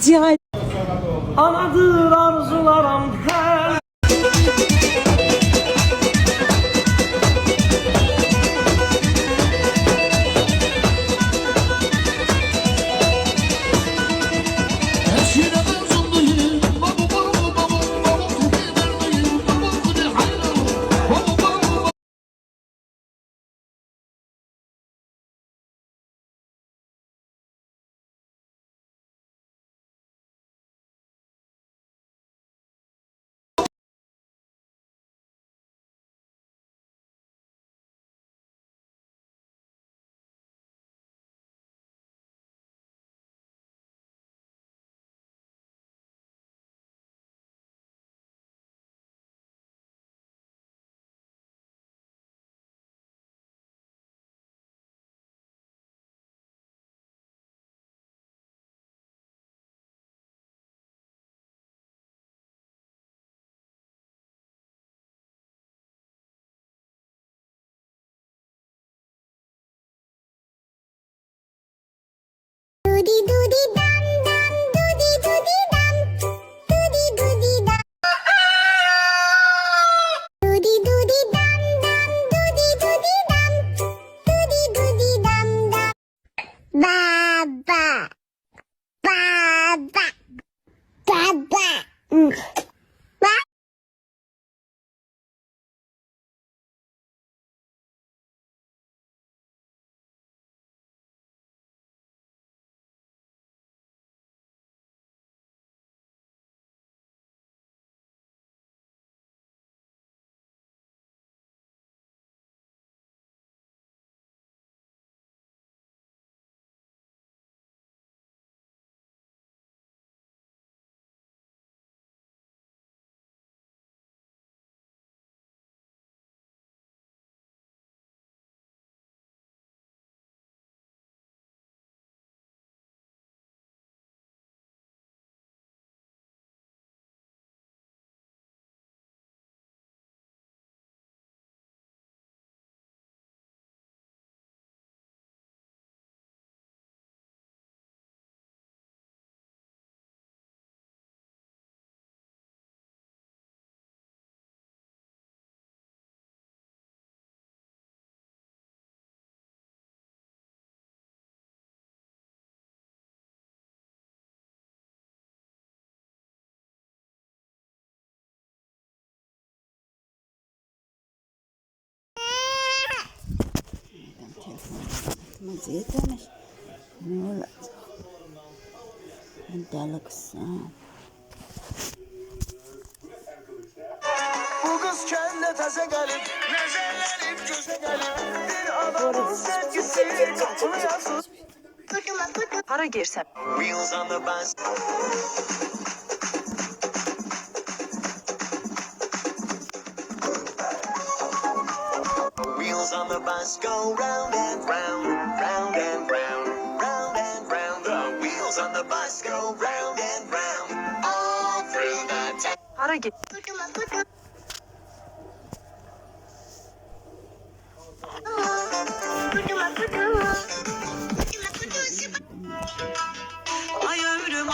rica ederim. Anadır arzularım her. Doody doody dum dum, doody doody dum, doody doody dum. Doody doody dum dum, doody doody dum, doody doody dum dum. Baba, baba, baba. Maziyetmiş. Ne olacak? Deli kızım. Bu kız kendine taze gelip Nezellenip göze gelip Bir adamın sevgisi Kapını yazın Para girsem. Wheels on the bus Wheels on the bus go round and round Round and round Round and round The wheels on the bus go round and round All through the town Para gir. Ay ömrüm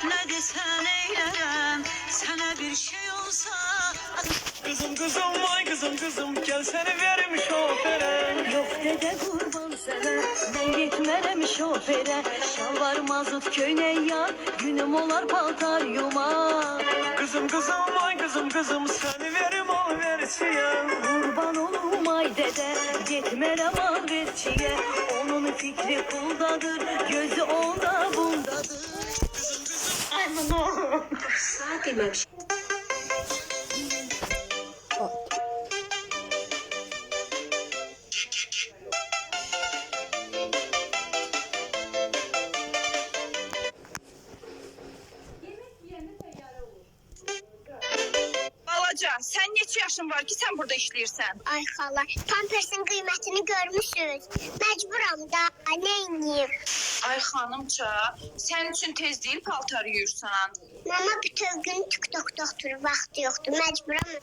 ne desen eylerem sana bir şey olsa Kızım kızım vay kızım kızım Gel seni verim şoföre yok dede kurban sana ben gitmerem şoföre şalvar mazot köyne yar günüm olar paltar yuma Kızım kızım vay kızım kızım Seni verim al versiye kurban olum ay dede gitmerem alverçiye onun fikri kuldadır gözü onda bundadır Sakin Balaca, sen neçə yaşın var ki, sen burada işləyirsən? Ay xala, pampersin qiymətini görmüsünüz. Məcburam da, neyniyim? Ay xanımca, sen üçün tez deyil paltar yuyursan. Mama bütün gün TikTok'da oturur, vaxtı yoxdur, məcburam.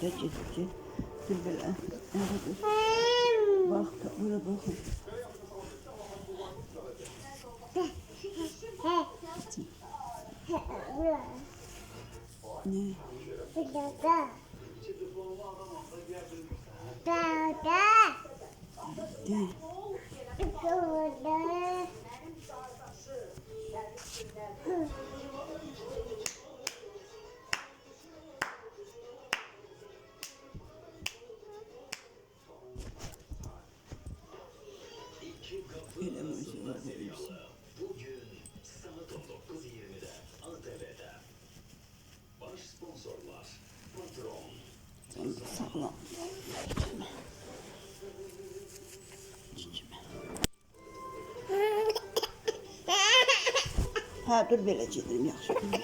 Get. Dur belə. Dur. Bax, bura baxın. Ne? De. Öyle müziği verirsin. Bugün saat 19.20'de ATV'de. Baş sponsorlar Patron. Sen sağlam. Ha dur belə gedirəm yaxşı.